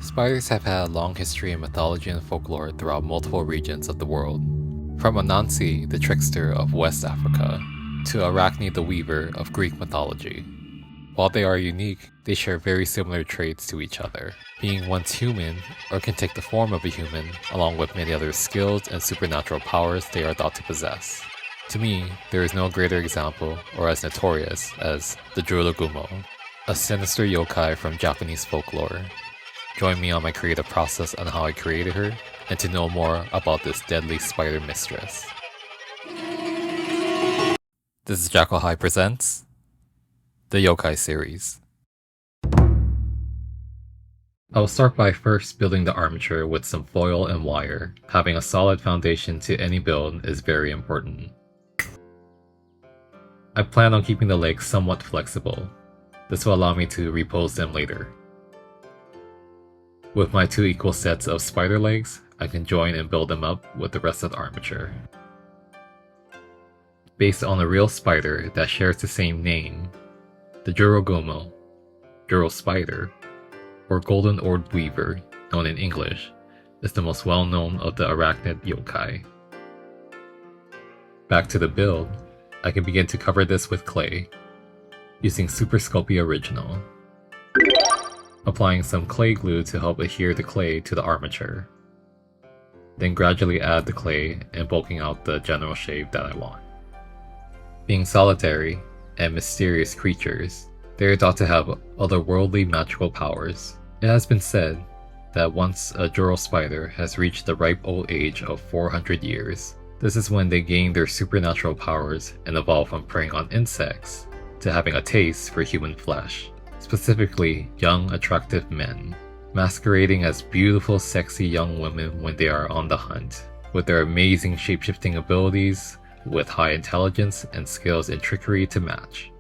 Spiders have had a long history in mythology and folklore throughout multiple regions of the world. From Anansi, the trickster of West Africa, to Arachne the weaver of Greek mythology. While they are unique, they share very similar traits to each other, being once human or can take the form of a human, along with many other skills and supernatural powers they are thought to possess. To me, there is no greater example or as notorious as the Jorogumo, a sinister yokai from Japanese folklore. Join me on my creative process on how I created her, and to know more about this deadly spider mistress. This is jackyllofhyde presents the Yokai series. I will start by first building the armature with some foil and wire. Having a solid foundation to any build is very important. I plan on keeping the legs somewhat flexible. This will allow me to repose them later. With my two equal sets of spider legs, I can join and build them up with the rest of the armature. Based on a real spider that shares the same name, the Jorogumo, Joro Spider, or Golden Orbed Weaver, known in English, is the most well-known of the arachnid yokai. Back to the build, I can begin to cover this with clay, using Super Sculpey Original. Applying some clay glue to help adhere the clay to the armature. Then gradually add the clay and bulking out the general shape that I want. Being solitary and mysterious creatures, they are thought to have otherworldly magical powers. It has been said that once a Joro spider has reached the ripe old age of 400 years, this is when they gain their supernatural powers and evolve from preying on insects to having a taste for human flesh. Specifically, young, attractive men, masquerading as beautiful, sexy young women when they are on the hunt, with their amazing shapeshifting abilities, with high intelligence and skills in trickery to match.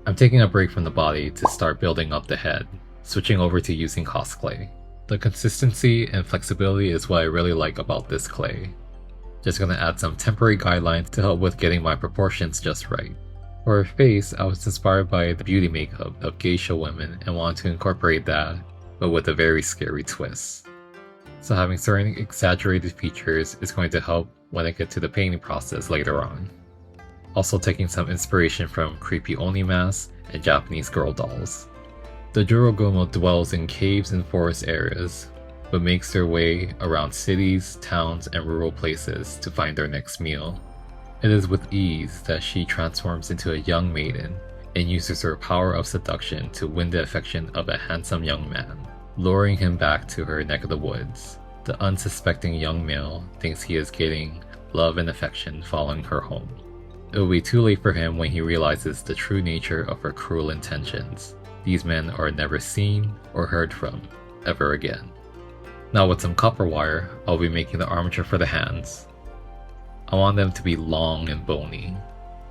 I'm taking a break from the body to start building up the head, switching over to using Cosclay. The consistency and flexibility is what I really like about this clay. Just gonna add some temporary guidelines to help with getting my proportions just right. For her face, I was inspired by the beauty makeup of geisha women and wanted to incorporate that, but with a very scary twist. So having certain exaggerated features is going to help when I get to the painting process later on. Also taking some inspiration from creepy oni masks and Japanese girl dolls. The Jorogumo dwells in caves and forest areas, but makes their way around cities, towns, and rural places to find their next meal. It is with ease that she transforms into a young maiden and uses her power of seduction to win the affection of a handsome young man, luring him back to her neck of the woods. The unsuspecting young male thinks he is getting love and affection following her home. It will be too late for him when he realizes the true nature of her cruel intentions. These men are never seen or heard from ever again. Now with some copper wire, I'll be making the armature for the hands. I want them to be long and bony,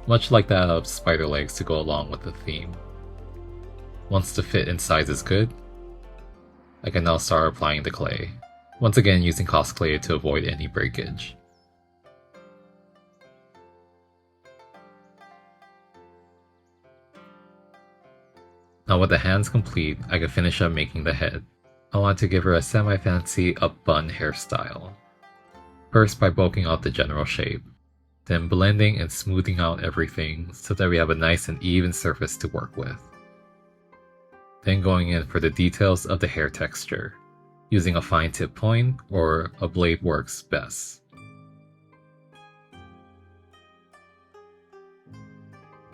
much like that of spider legs to go along with the theme. Once the fit and size is good, I can now start applying the clay, once again using Cosclay to avoid any breakage. Now with the hands complete, I can finish up making the head. I want to give her a semi-fancy up-bun hairstyle. First by bulking out the general shape, then blending and smoothing out everything so that we have a nice and even surface to work with. Then going in for the details of the hair texture. Using a fine tip point or a blade works best.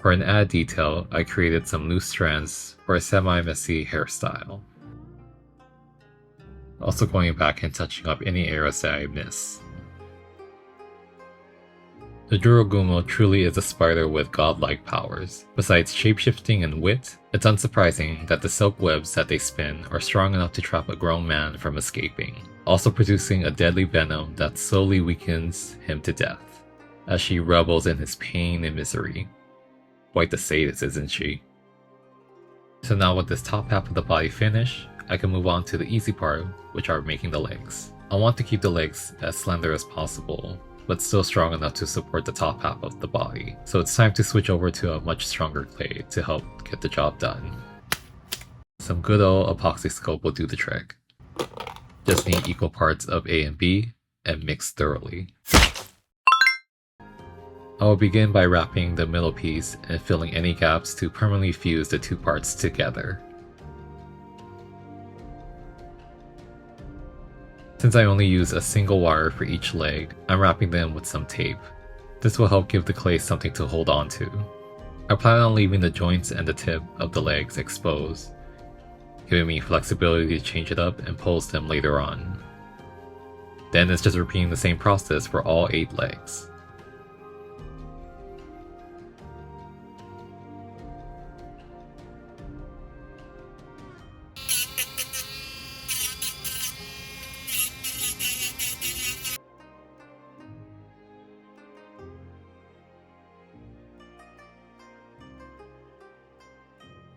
For an added detail, I created some loose strands for a semi-messy hairstyle. Also going back and touching up any areas that I miss. The Jorogumo truly is a spider with godlike powers. Besides shapeshifting and wit, it's unsurprising that the silk webs that they spin are strong enough to trap a grown man from escaping, also producing a deadly venom that slowly weakens him to death, as she revels in his pain and misery. Quite the sadist, isn't she? So now with this top half of the body finished, I can move on to the easy part, which are making the legs. I want to keep the legs as slender as possible, but still strong enough to support the top half of the body. So it's time to switch over to a much stronger clay to help get the job done. Some good old Apoxie Sculpt will do the trick. Just need equal parts of A and B, and mix thoroughly. I will begin by wrapping the middle piece and filling any gaps to permanently fuse the two parts together. Since I only use a single wire for each leg, I'm wrapping them with some tape. This will help give the clay something to hold on to. I plan on leaving the joints and the tip of the legs exposed, giving me flexibility to change it up and pose them later on. Then it's just repeating the same process for all 8 legs.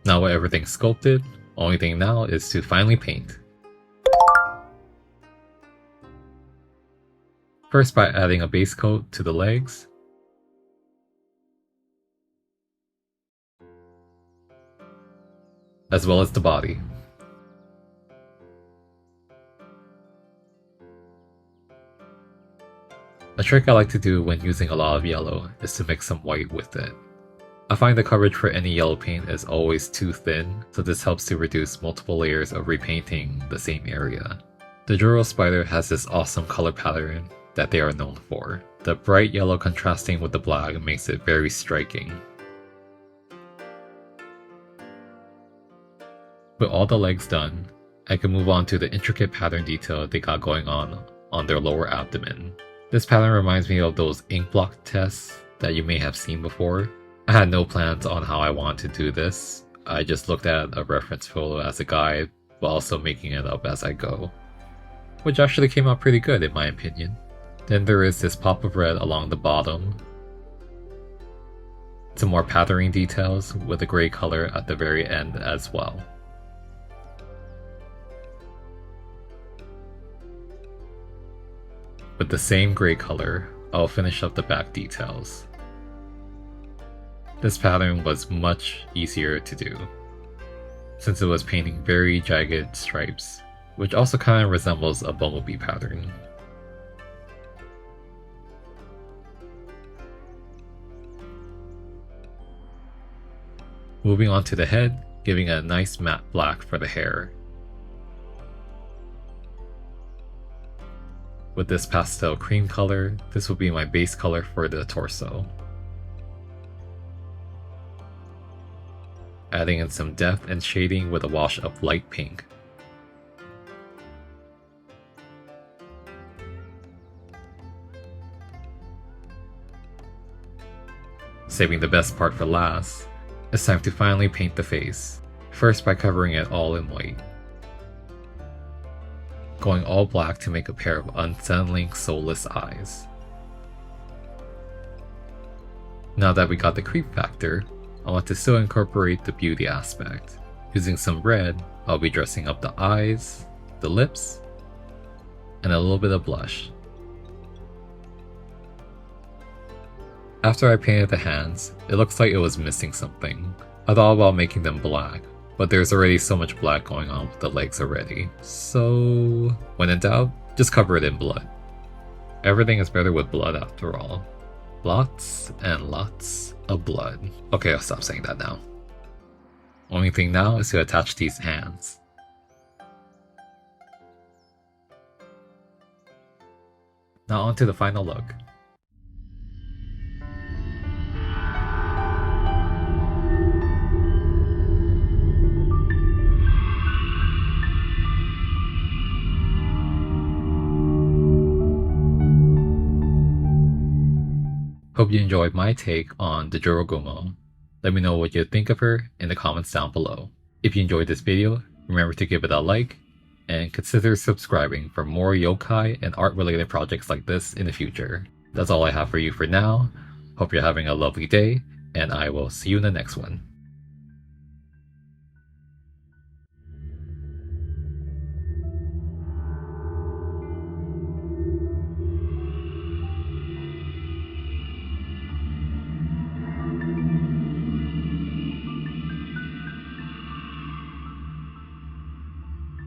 Now with everything sculpted, only thing now is to finally paint. First by adding a base coat to the legs, as well as the body. A trick I like to do when using a lot of yellow is to mix some white with it. I find the coverage for any yellow paint is always too thin, so this helps to reduce multiple layers of repainting the same area. The Joro spider has this awesome color pattern that they are known for. The bright yellow contrasting with the black makes it very striking. With all the legs done, I can move on to the intricate pattern detail they got going on their lower abdomen. This pattern reminds me of those ink block tests that you may have seen before. I had no plans on how I wanted to do this. I just looked at a reference photo as a guide, while also making it up as I go. Which actually came out pretty good in my opinion. Then there is this pop of red along the bottom. Some more patterning details with a gray color at the very end as well. With the same gray color, I'll finish up the back details. This pattern was much easier to do, since it was painting very jagged stripes, which also kind of resembles a bumblebee pattern. Moving on to the head, giving a nice matte black for the hair. With this pastel cream color, this will be my base color for the torso. Adding in some depth and shading with a wash of light pink. Saving the best part for last, it's time to finally paint the face, first by covering it all in white. Going all black to make a pair of unsettling, soulless eyes. Now that we got the creep factor, I want to still incorporate the beauty aspect. Using some red, I'll be dressing up the eyes, the lips, and a little bit of blush. After I painted the hands, it looks like it was missing something. I thought about making them black, but there's already so much black going on with the legs already. So, when in doubt, just cover it in blood. Everything is better with blood after all. Lots and lots of blood. Okay, I'll stop saying that now. Only thing now is to attach these hands. Now on to the final look. Hope you enjoyed my take on the Jorogumo. Let me know what you think of her in the comments down below. If you enjoyed this video, remember to give it a like, and consider subscribing for more yokai and art related projects like this in the future. That's all I have for you for now. Hope you're having a lovely day, and I will see you in the next one.